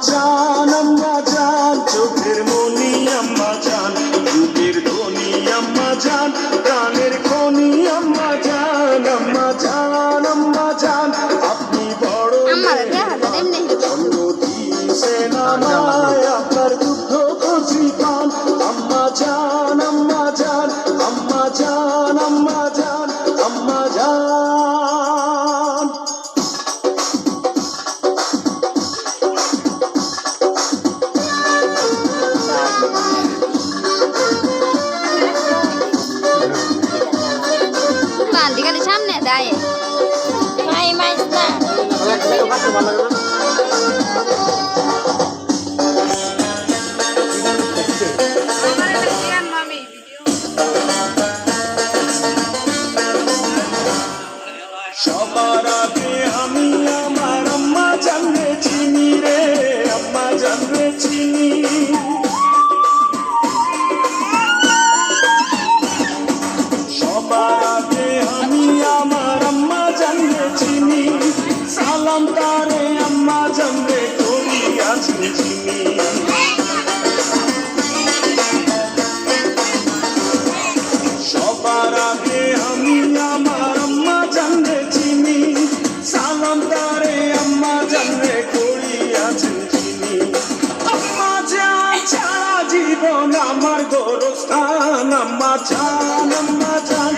জান চোখের মনি আম্মা জান বুকের ধনি আম্মা জান প্রাণের খনি আম্মা জান আপনি বড় অন্য দিছেন আমায় আপনার দুগ্ধ কচি পান আম্মা জান আম্মা জান আম্মা জান আম্মা জান আম্মা জান। সামনে দাঁড়িয়ে মাই মাইস না সবার আগে আমি আমার আম্মা জানলে চিনি রে আম্মা জানলে চিনি সবার আগে আমি আমার আম্মা জানলে চিনি সালাম তারে আম্মা জানলে করি আছি চিনি সবার আগে আমি আমার আম্মা জানলে চিনি সালাম তারে আম্মা জানলে করি আছি চিনি আম্মা জান ছাড়া জীবন আমার গোরস্থান আম্মা জান